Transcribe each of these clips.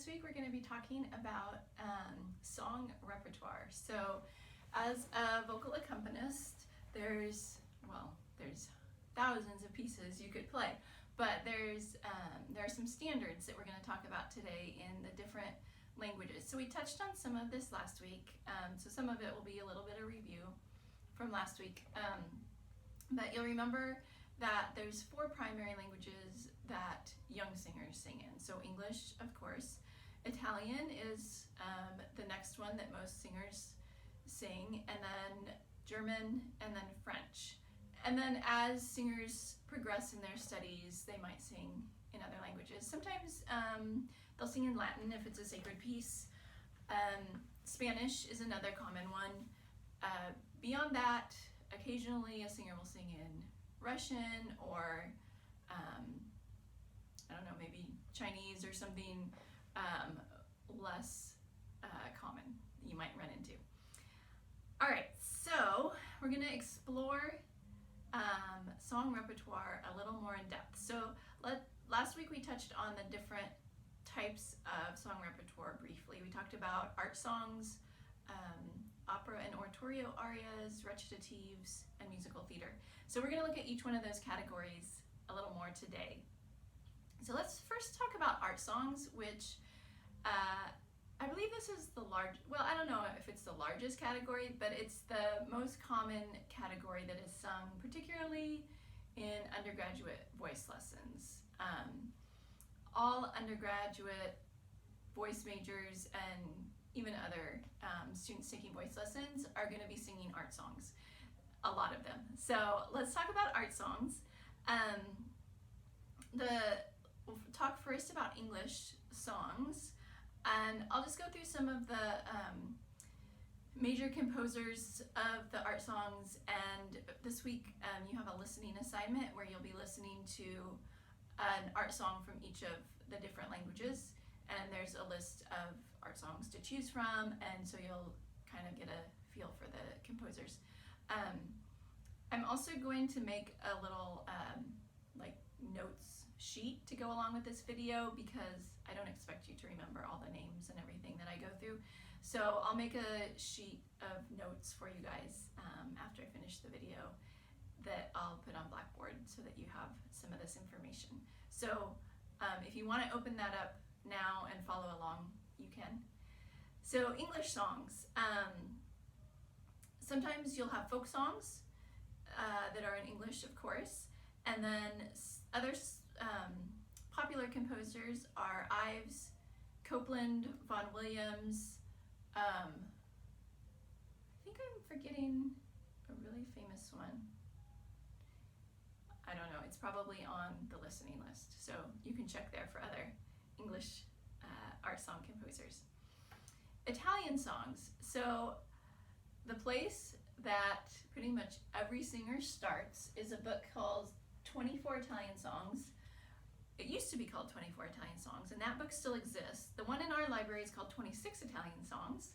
week we're going to be talking about song repertoire. So as a vocal accompanist, there's thousands of pieces you could play, but there are some standards that we're going to talk about today in the different languages. So we touched on some of this last week, so some of it will be a little bit of review from last week, but you'll remember that there's 4 primary languages that young singers sing in. So English, of course. Italian is the next one that most singers sing, and then German, and then French. And then as singers progress in their studies, they might sing in other languages. Sometimes they'll sing in Latin if it's a sacred piece. Spanish is another common one. Beyond that, occasionally a singer will sing in Russian or I don't know, maybe Chinese or something less common you might run into. All right, so we're going to explore song repertoire a little more in depth. So last week we touched on the different types of song repertoire briefly. We talked about art songs, opera and oratorio arias, recitatives, and musical theater. So we're going to look at each one of those categories a little more today. So let's first talk about art songs, which I believe this is I don't know if it's the largest category, but it's the most common category that is sung, particularly in undergraduate voice lessons. All undergraduate voice majors and even other students taking voice lessons are going to be singing art songs, a lot of them. So let's talk about art songs. We'll talk first about English songs, and I'll just go through some of the major composers of the art songs, and this week you have a listening assignment where you'll be listening to an art song from each of the different languages, and there's a list of art songs to choose from, and so you'll kind of get a feel for the composers. I'm also going to make a little notes sheet to go along with this video because I don't expect you to remember all the names and everything that I go through. So I'll make a sheet of notes for you guys after I finish the video that I'll put on Blackboard so that you have some of this information. So if you want to open that up now and follow along, you can. So English songs. Sometimes you'll have folk songs that are in English, of course, and then other popular composers are Ives, Copland, Vaughan Williams. I think I'm forgetting a really famous one. I don't know, it's probably on the listening list, so you can check there for other English art song composers. Italian songs. So the place that pretty much every singer starts is a book called 24 Italian Songs. It used to be called 24 Italian Songs, and that book still exists. The one in our library is called 26 Italian Songs,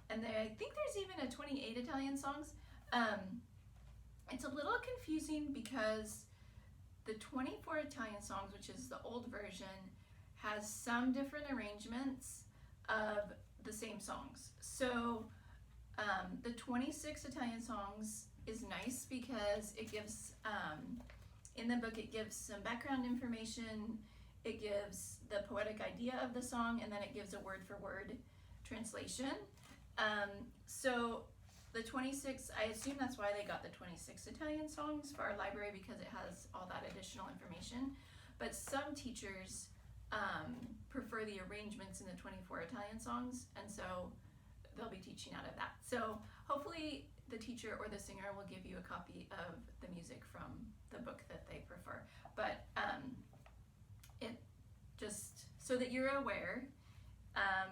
and I think there's even a 28 Italian Songs. It's a little confusing because the 24 Italian Songs, which is the old version, has some different arrangements of the same songs. So the 26 Italian Songs is nice because it gives, in the book, it gives some background information, it gives the poetic idea of the song, and then it gives a word-for-word translation. So the 26, I assume that's why they got the 26 Italian Songs for our library, because it has all that additional information. But some teachers prefer the arrangements in the 24 Italian Songs, and so they'll be teaching out of that. So hopefully the teacher or the singer will give you a copy of the music from the book that they prefer. But it just so that you're aware,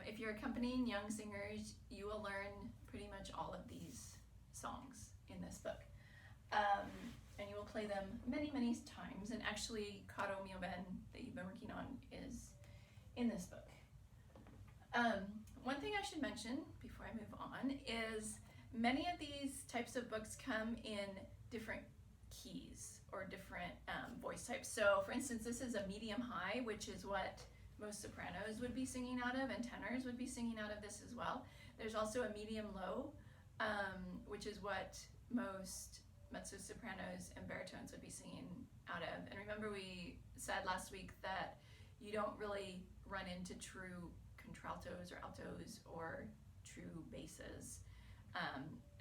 if you're accompanying young singers, you will learn pretty much all of these songs in this book. And you will play them many, many times. And actually, Caro Mio Ben, that you've been working on, is in this book. One thing I should mention before I move on is many of these types of books come in different keys or different voice types. So for instance, this is a medium high, which is what most sopranos would be singing out of, and tenors would be singing out of this as well. There's also a medium-low, which is what most mezzo-sopranos and baritones would be singing out of. And remember we said last week that you don't really run into true contraltos or altos or true basses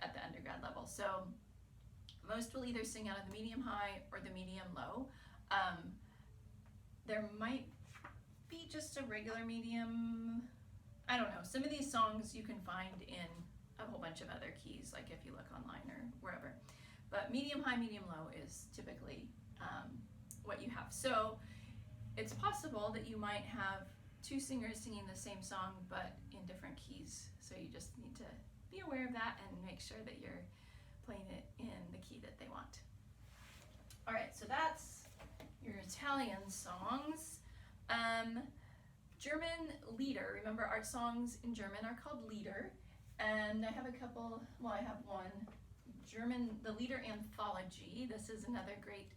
at the undergrad level. So most will either sing out of the medium-high or the medium-low. There might be just a regular medium, I don't know. Some of these songs you can find in a whole bunch of other keys, like if you look online or wherever. But medium-high, medium-low is typically what you have. So it's possible that you might have two singers singing the same song but in different keys. So you just need to be aware of that and make sure that you're playing it in the key that they want. All right, so that's your Italian songs. German Lieder. Remember, art songs in German are called Lieder. And I have a couple, well, I have one. German, the Lieder Anthology. This is another great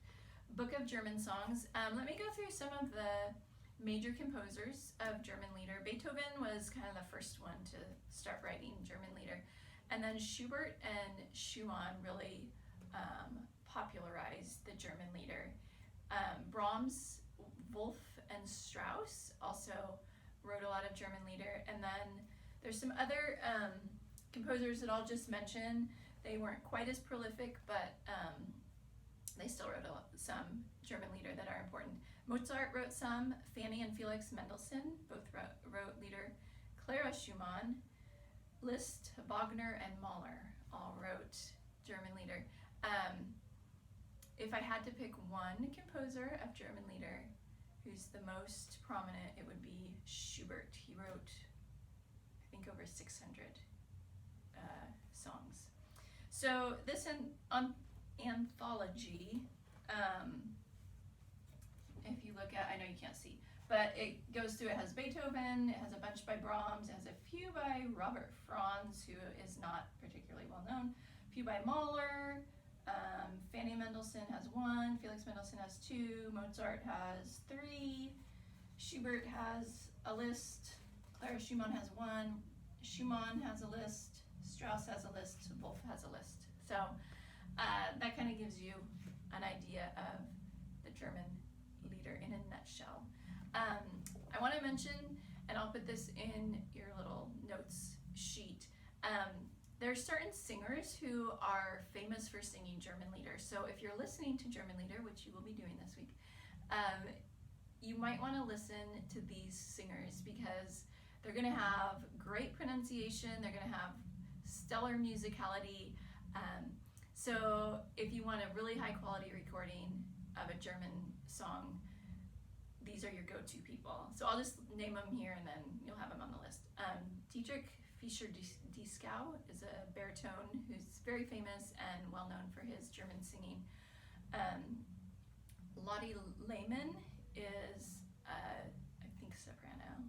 book of German songs. Let me go through some of the major composers of German Lieder. Beethoven was kind of the first one to start writing German Lieder. And then Schubert and Schumann really popularized the German Lieder. Brahms, Wolf, and Strauss also wrote a lot of German Lieder. And then there's some other composers that I'll just mention. They weren't quite as prolific, but they still wrote some German Lieder that are important. Mozart wrote some. Fanny and Felix Mendelssohn both wrote Lieder. Clara Schumann, Liszt, Wagner, and Mahler all wrote German Lieder. If I had to pick one composer of German Lieder who's the most prominent, it would be Schubert. He wrote, I think, over 600 songs. So this anthology, if you look at, I know you can't see, but it goes through, it has Beethoven, it has a bunch by Brahms, it has a few by Robert Franz, who is not particularly well known, a few by Mahler, Fanny Mendelssohn has one, Felix Mendelssohn has two, Mozart has three, Schubert has a list, Clara Schumann has one, Schumann has a list, Strauss has a list, Wolf has a list. So that kind of gives you an idea of the German Lieder in a nutshell. I want to mention, and I'll put this in your little notes sheet, there are certain singers who are famous for singing German Lieder. So if you're listening to German Lieder, which you will be doing this week, you might want to listen to these singers because they're going to have great pronunciation, they're going to have stellar musicality. So if you want a really high quality recording of a German song, these are your go-to people. So I'll just name them here and then you'll have them on the list. Dietrich Fischer-Dieskau is a baritone who's very famous and well known for his German singing. Lottie Lehmann is, I think, soprano,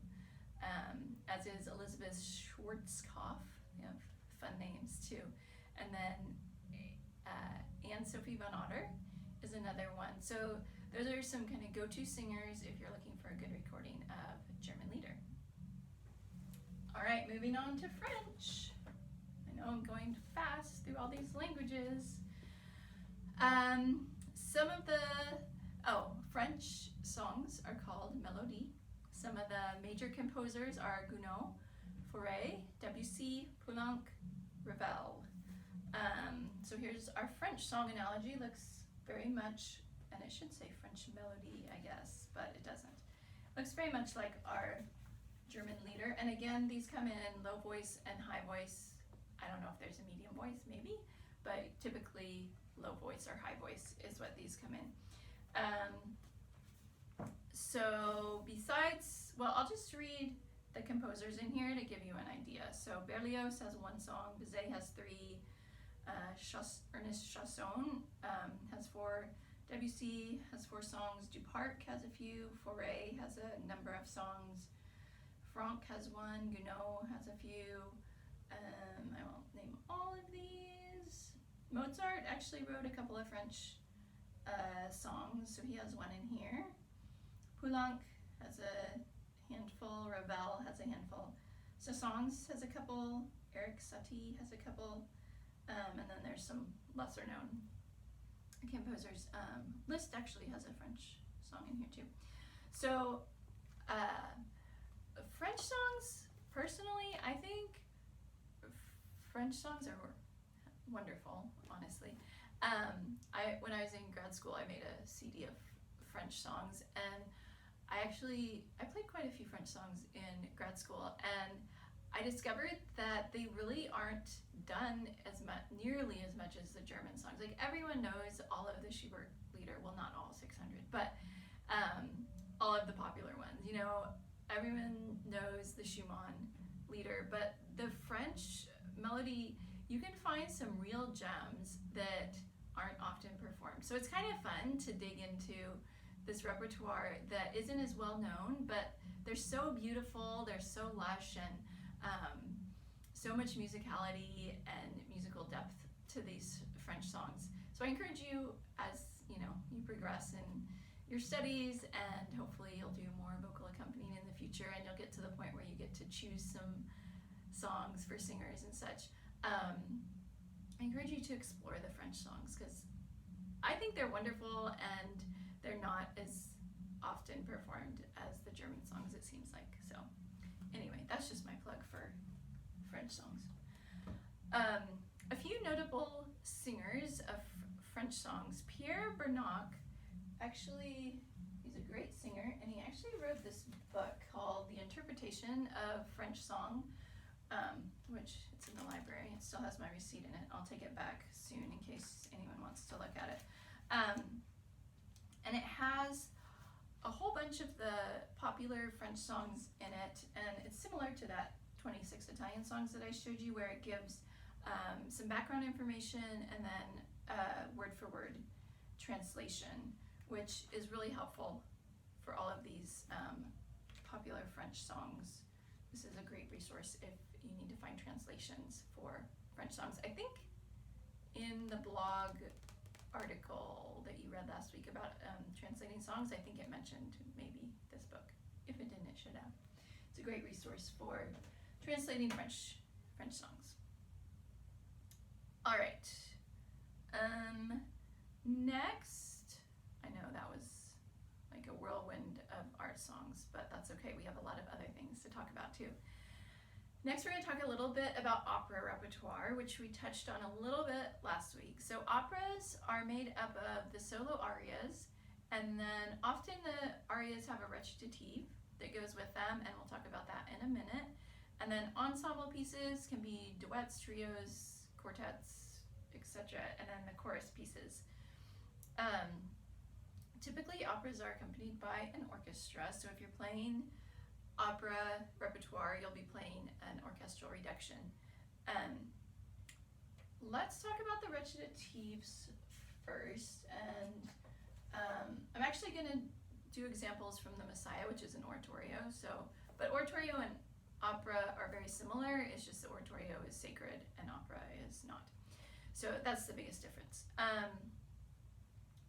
as is Elizabeth Schwarzkopf. They have fun names too. And then Anne-Sophie von Otter is another one. So those are some kind of go-to singers if you're looking for a good recording of German Lieder. All right, moving on to French. I know I'm going fast through all these languages. Some of the French songs are called mélodies. Some of the major composers are Gounod, Fauré, Debussy, Poulenc, Ravel. So here's our French song analogy. Looks very much, and it should say French melody, I guess, but it doesn't. Looks very much like our German Lieder. And again, these come in low voice and high voice. I don't know if there's a medium voice, maybe, but typically low voice or high voice is what these come in. So besides, well, I'll just read the composers in here to give you an idea. So Berlioz has one song, Bizet has three, Ernest Chausson has four, Debussy has 4 songs, Duparc has a few, Fauré has a number of songs, Franck has one, Gounod has a few. I won't name all of these. Mozart actually wrote a couple of French songs, so he has one in here. Poulenc has a handful. Ravel has a handful. Saint-Saëns has a couple. Eric Satie has a couple. And then there's some lesser known composers. Liszt actually has a French song in here too. So French songs, personally, I think French songs are wonderful, honestly. When I was in grad school, I made a CD of French songs, and I played quite a few French songs in grad school, and I discovered that they really aren't done nearly as much as the German songs. Like, everyone knows all of the Schubert Lieder, well, not all 600, but all of the popular ones. You know, everyone knows the Schumann Lieder, but the French melody, you can find some real gems that aren't often performed. So it's kind of fun to dig into this repertoire that isn't as well known, but they're so beautiful, they're so lush, and so much musicality and musical depth to these French songs. So I encourage you, as you progress in your studies, and hopefully you'll do more vocal accompanying in the future, and you'll get to the point where you get to choose some songs for singers and such. I encourage you to explore the French songs, because I think they're wonderful, and they're not as often performed as the German songs, it seems like. So anyway, that's just my plug for French songs. A few notable singers of French songs. Pierre Bernac, actually, he's a great singer, and he actually wrote this book called The Interpretation of French Song, which it's in the library. It still has my receipt in it. I'll take it back soon in case anyone wants to look at it. And it has a whole bunch of the popular French songs in it, and it's similar to that 26 Italian songs that I showed you, where it gives some background information and then word-for-word translation, which is really helpful for all of these popular French songs. This is a great resource if you need to find translations for French songs. I think in the blog article that you read last week about translating songs, I think it mentioned maybe this book. If it didn't, it should have. It's a great resource for translating French songs. All right. Next, I know that was like a whirlwind of art songs, but that's okay. We have a lot of other things to talk about too. Next, we're going to talk a little bit about opera repertoire, which we touched on a little bit last week. So operas are made up of the solo arias, and then often the arias have a recitative that goes with them, and we'll talk about that in a minute. And then ensemble pieces can be duets, trios, quartets, etc., and then the chorus pieces. Typically, operas are accompanied by an orchestra, so if you're playing opera repertoire, you'll be playing an orchestral reduction. Let's talk about the recitatives first, and I'm actually going to do examples from the Messiah, which is an oratorio. But oratorio and opera are very similar. It's just the oratorio is sacred and opera is not. So that's the biggest difference.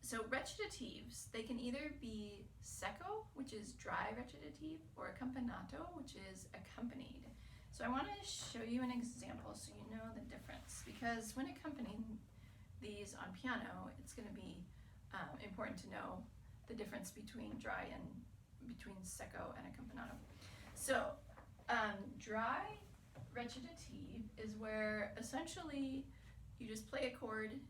So recitatives, they can either be secco, which is dry recitative, or accompagnato, which is accompanied. So I want to show you an example so you know the difference, because when accompanying these on piano, it's going to be important to know the difference between secco and accompagnato. So dry recitative is where essentially you just play a chord,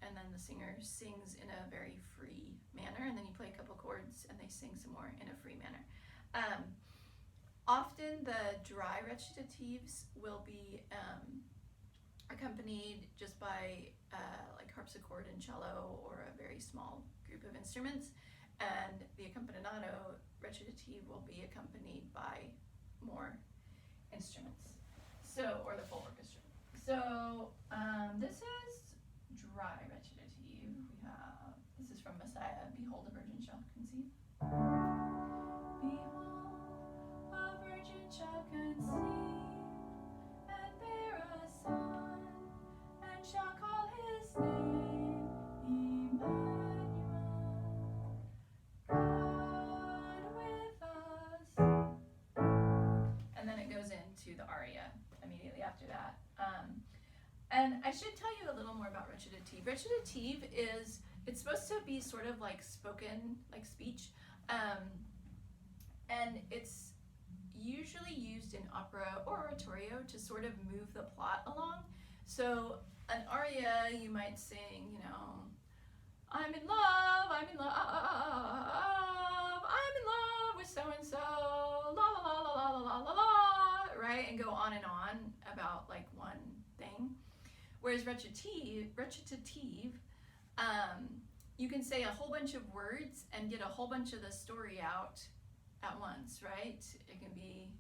and then the singer sings in a very free manner, and then you play a couple chords and they sing some more in a free manner. Often the dry recitatives will be accompanied just by like harpsichord and cello, or a very small group of instruments, and the accompagnato recitative will be accompanied by more instruments, or the full orchestra. So this is dry recitative. This is from Messiah. Behold, a virgin shall conceive. Behold, a virgin shall conceive and bear a son, and shall call his name Emmanuel, God with us. to the aria immediately after that. And I should tell you a little more about recitative. Recitative it's supposed to be sort of like spoken, like speech, and it's usually used in opera or oratorio to sort of move the plot along. So an aria, you might sing, you know, I'm in love, I'm in love, I'm in love with so-and-so, la la la la la la la la, right? And go on and on about like one thing. Whereas recitative, you can say a whole bunch of words and get a whole bunch of the story out at once, right? It can be,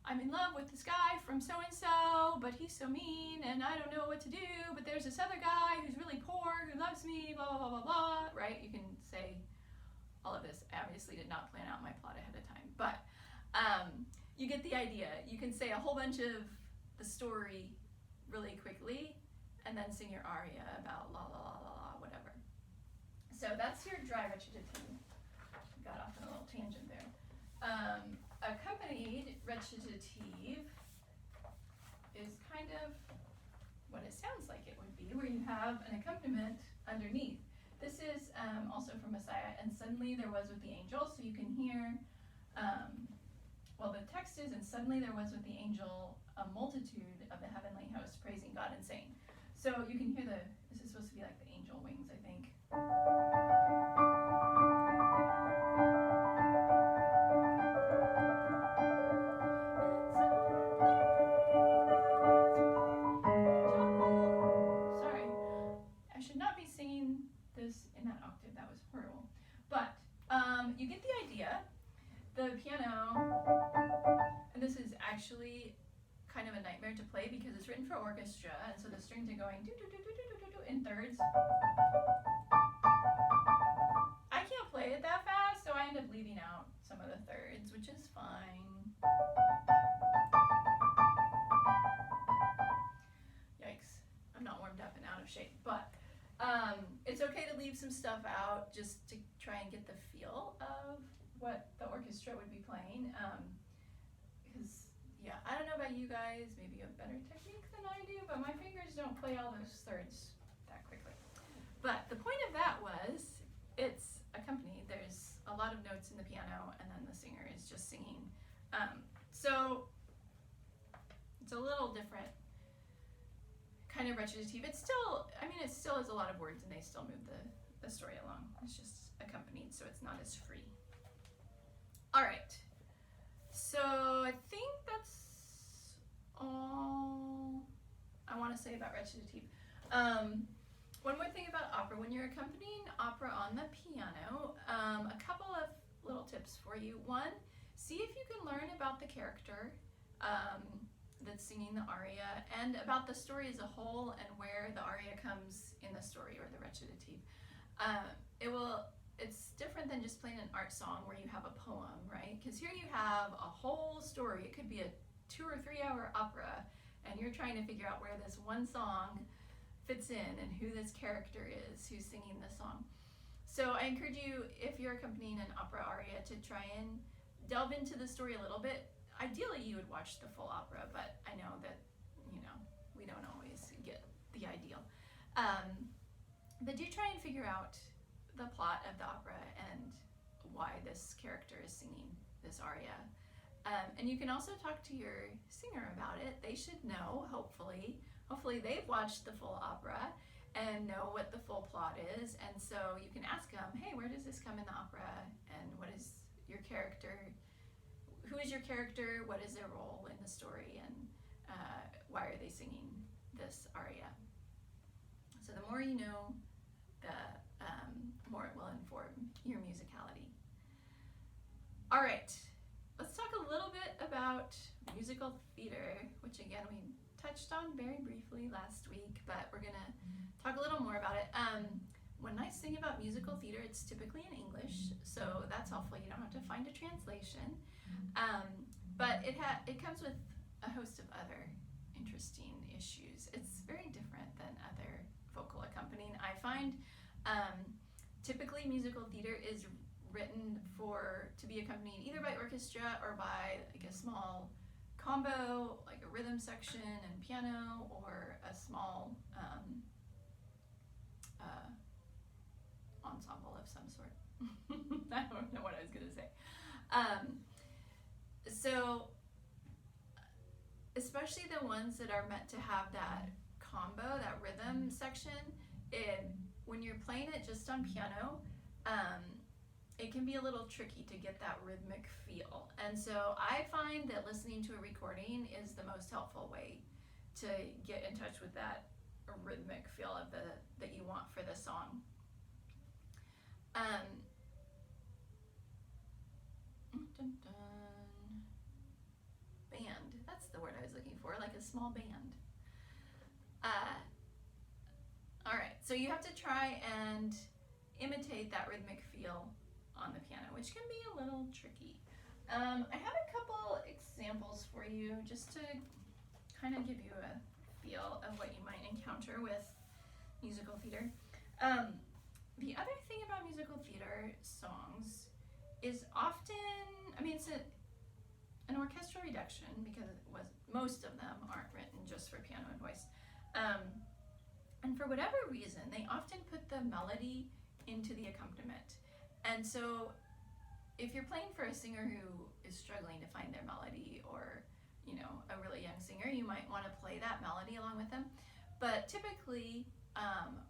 I'm in love with this guy from so-and-so, but he's so mean and I don't know what to do, but there's this other guy who's really poor who loves me, blah, blah, blah, blah, blah, right? You can say all of this. I obviously did not plan out my plot ahead of time, but you get the idea. You can say a whole bunch of the story really quickly and then sing your aria about la, la, la, la, la, whatever. So that's your dry recitative. Got off on a little tangent there. Accompanied recitative is kind of what it sounds like it would be, where you have an accompaniment underneath. This is also from Messiah, and suddenly there was with the angel, so you can hear, well, the text is, and suddenly there was with the angel a multitude of the heavenly host praising God and saying. So you can hear this is supposed to be like the angel wings, I think. Sorry, I should not be singing this in that octave, that was horrible. But you get the idea. The piano, and this is actually kind of a nightmare to play because it's written for orchestra, and so the strings are going do do do do do do do in thirds. I can't play it that fast, so I end up leaving out some of the thirds, which is fine. Yikes, I'm not warmed up and out of shape, but it's okay to leave some stuff out just to try and get the feel of what the orchestra would be playing, because yeah, I don't know about you guys, maybe you have better technique than I do, but my fingers don't play all those thirds that quickly. But the point of that was, it's accompanied, there's a lot of notes in the piano, and then the singer is just singing. So it's a little different kind of recitative. It's still, I mean, it still has a lot of words, and they still move the story along. It's just accompanied, so it's not as free. All right, so I think that's all I want to say about recitative. One more thing about opera. When you're accompanying opera on the piano, a couple of little tips for you. One, see if you can learn about the character that's singing the aria and about the story as a whole and where the aria comes in the story or the recitative. It's different than just playing an art song where you have a poem, right? Because here you have a whole story. It could be a 2 or 3 hour opera, and you're trying to figure out where this one song fits in and who this character is who's singing this song. So I encourage you, if you're accompanying an opera aria, to try and delve into the story a little bit. Ideally, you would watch the full opera, but I know that, you know, we don't always get the ideal. But do try and figure out the plot of the opera and why this character is singing this aria. And you can also talk to your singer about it. They should know, hopefully they've watched the full opera and know what the full plot is. And so you can ask them, hey, where does this come in the opera? And what is your character? Who is your character? What is their role in the story? And why are they singing this aria? So the more you know, the more it will inform your musicality. All right, let's talk a little bit about musical theater, which again we touched on very briefly last week, but we're gonna talk a little more about it. When I sing about musical theater, it's typically in English, so that's helpful. You don't have to find a translation, but it comes with a host of other interesting issues. It's very different than other vocal accompanying. I find typically musical theater is written to be accompanied either by orchestra or by like a small combo, like a rhythm section and piano, or a small ensemble of some sort. I don't know what I was going to say. So especially the ones that are meant to have that combo, that rhythm section, when you're playing it just on piano, it can be a little tricky to get that rhythmic feel. And so I find that listening to a recording is the most helpful way to get in touch with that rhythmic feel of that you want for the song. Band, that's the word I was looking for, like a small band. All right, so you have to try and imitate that rhythmic feel on the piano, which can be a little tricky. I have a couple examples for you just to kind of give you a feel of what you might encounter with musical theater. The other thing about musical theater songs is often, it's an orchestral reduction, because most of them aren't written just for piano and voice. And for whatever reason, they often put the melody into the accompaniment. And so if you're playing for a singer who is struggling to find their melody, or a really young singer, you might want to play that melody along with them. But typically,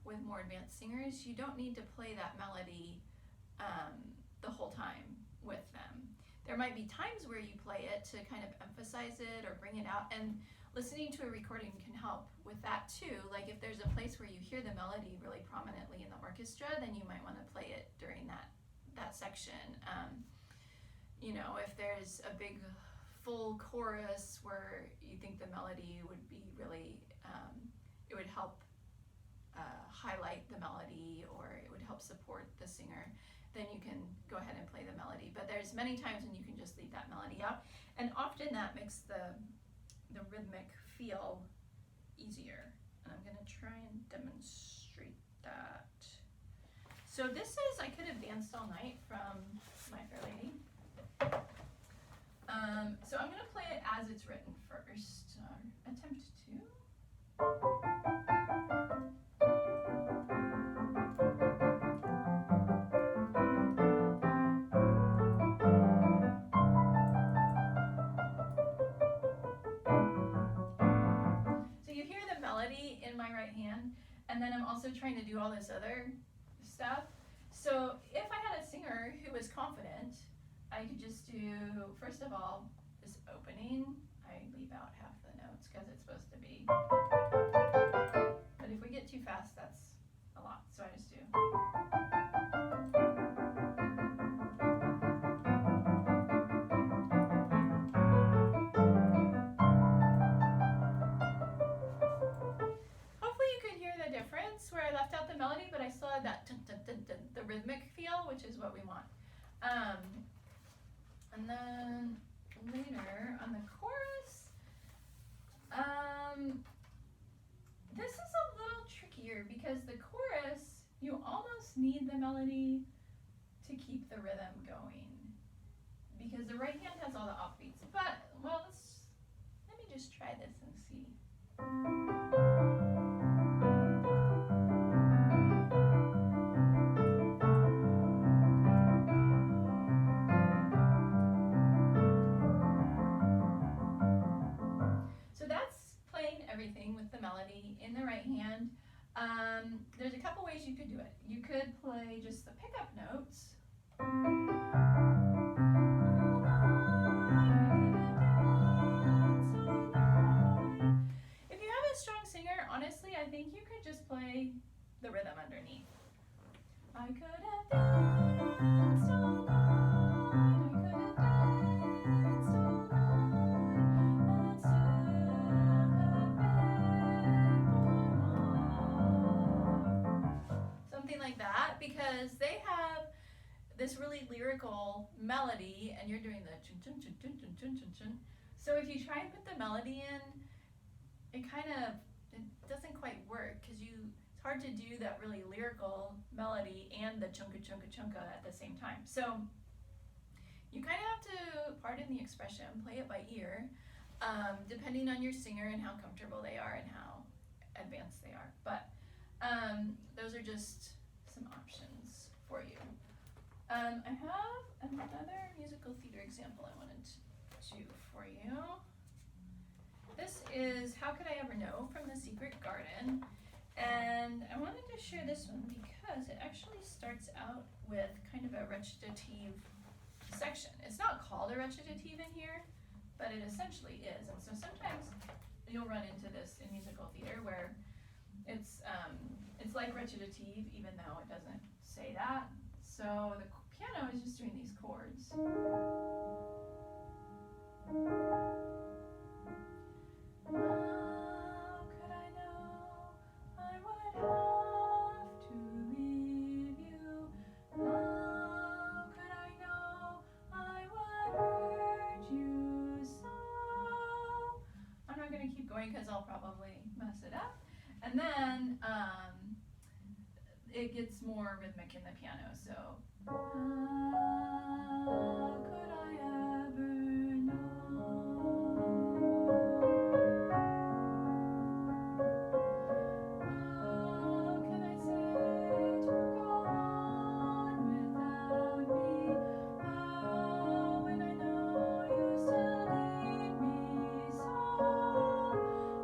with more advanced singers, you don't need to play that melody the whole time with them. There might be times where you play it to kind of emphasize it or bring it out, and listening to a recording can help with that too. Like if there's a place where you hear the melody really prominently in the orchestra, then you might want to play it during that section. If there's a big full chorus where you think the melody would be really, it would help highlight the melody, or it would help support the singer, then you can go ahead and play the melody. But there's many times when you can just leave that melody out, and often that makes the rhythmic feel easier. And I'm going to try and demonstrate that. So this is I Could Have Danced All Night from My Fair Lady. So I'm going to play it as it's written first, attempt to. In my right hand, and then I'm also trying to do all this other stuff. So if I had a singer who was confident, I could just do, first of all, this opening. I leave out half the notes because it's supposed to be, but if we get too fast, that's a lot, so I just do. Where I left out the melody, but I still had that the rhythmic feel, which is what we want. And then later on the chorus, this is a little trickier because the chorus, you almost need the melody to keep the rhythm going, because the right hand has all the offbeats. But let me just try this and see. With the melody in the right hand. There's a couple ways you could do it. You could play just the pickup notes. If you have a strong singer, honestly, I think you could just play the rhythm underneath. I could have danced all night, I could have danced all night, and still something like that, because they have this really lyrical melody, and you're doing the chun chun chun chun chun chun chun chun. So if you try and put the melody in, it doesn't quite work, because it's hard to do that really lyrical melody and the chunka chunka chunka at the same time. So you kind of have to, pardon the expression, play it by ear. depending on your singer and how comfortable they are and how advanced they are. But those are just some options for you. I have another musical theater example I wanted to do for you. This is How Could I Ever Know from The Secret Garden. And I wanted to share this one because it actually starts out with kind of a recitative section. It's not called a recitative in here, but it essentially is. And so sometimes you'll run into this in musical theater where it's like recitative even though it doesn't say that. So the piano is just doing these chords. How could I know I would have to leave you? How could I know I would hurt you so? I'm not going to keep going because I'll probably mess it up. And then it gets more rhythmic in the piano. So, how could I ever know? How can I say to go on without me? How when I know you still need me so?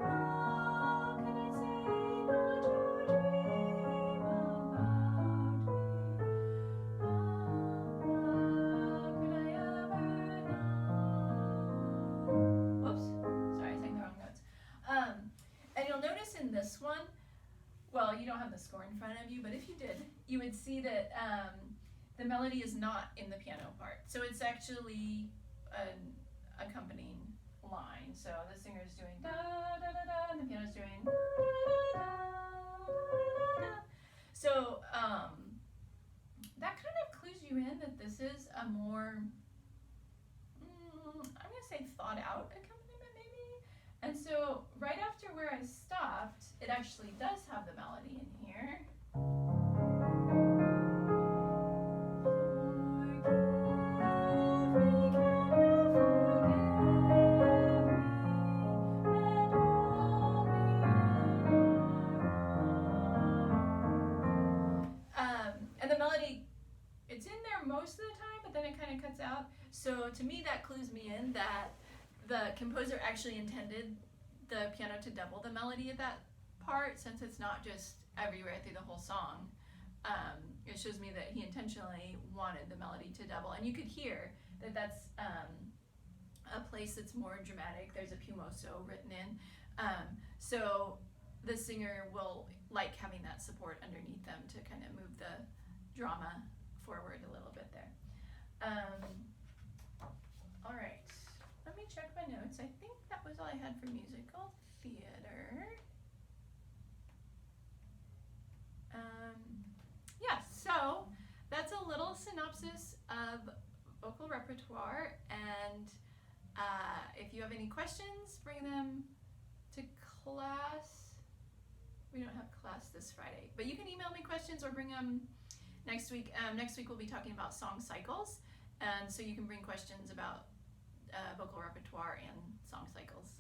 How can I say not to dream about me? How can I ever know? Whoops, sorry, I sang the wrong notes. And you'll notice in this one, well, you don't have the score in front of you, but if you did, you would see that the melody is not in the piano part. So it's actually an accompanying line. So the singer is doing da da da da, and the piano is doing da da da da da. So that kind of clues you in that this is a more, I'm going to say thought out accompaniment maybe. And so right after where I stopped, it actually does have the melody in here. And the melody, it's in there most of the time, but then it kind of cuts out. So to me, that clues me in that the composer actually intended the piano to double the melody at that part, since it's not just everywhere through the whole song. It shows me that he intentionally wanted the melody to double. And you could hear that that's a place that's more dramatic. There's a piumoso written in. So the singer will like having that support underneath them to kind of move the drama forward a little bit there. All right, let me check my notes. I think that was all I had for musical theater. Yeah, so that's a little synopsis of vocal repertoire, and if you have any questions, bring them to class. We don't have class this Friday, but you can email me questions or bring them next week. Next week we'll be talking about song cycles, and so you can bring questions about vocal repertoire and song cycles.